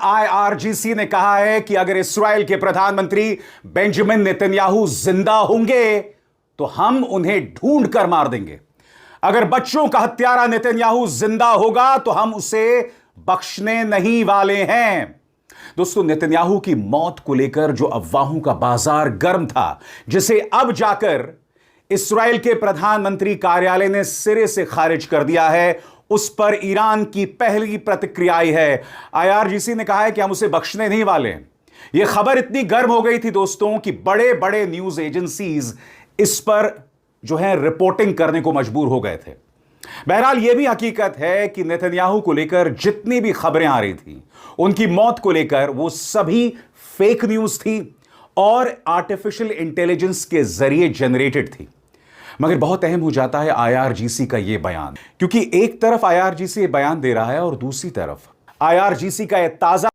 IRGC ने कहा है कि अगर इस्राएल के प्रधानमंत्री बेंजामिन नेतन्याहू जिंदा होंगे तो हम उन्हें ढूंढ कर मार देंगे। अगर बच्चों का हत्यारा नेतन्याहू जिंदा होगा तो हम उसे बख्शने नहीं वाले हैं। दोस्तों, नेतन्याहू की मौत को लेकर जो अफवाहों का बाजार गर्म था, जिसे अब जाकर इस्राएल के प्रधानमंत्री कार्यालय ने सिरे से खारिज कर दिया है, उस पर ईरान की पहली प्रतिक्रिया आई है। आईआरजीसी ने कहा है कि हम उसे बख्शने नहीं वाले। यह खबर इतनी गर्म हो गई थी दोस्तों कि बड़े बड़े न्यूज एजेंसीज इस पर जो है रिपोर्टिंग करने को मजबूर हो गए थे। बहरहाल यह भी हकीकत है कि नेतन्याहू को लेकर जितनी भी खबरें आ रही थी, उनकी मौत को लेकर, वो सभी फेक न्यूज थी और आर्टिफिशियल इंटेलिजेंस के जरिए जनरेटेड थी। मगर बहुत अहम हो जाता है आईआरजीसी का यह बयान, क्योंकि एक तरफ आईआरजीसी बयान दे रहा है और दूसरी तरफ आईआरजीसी का यह ताजा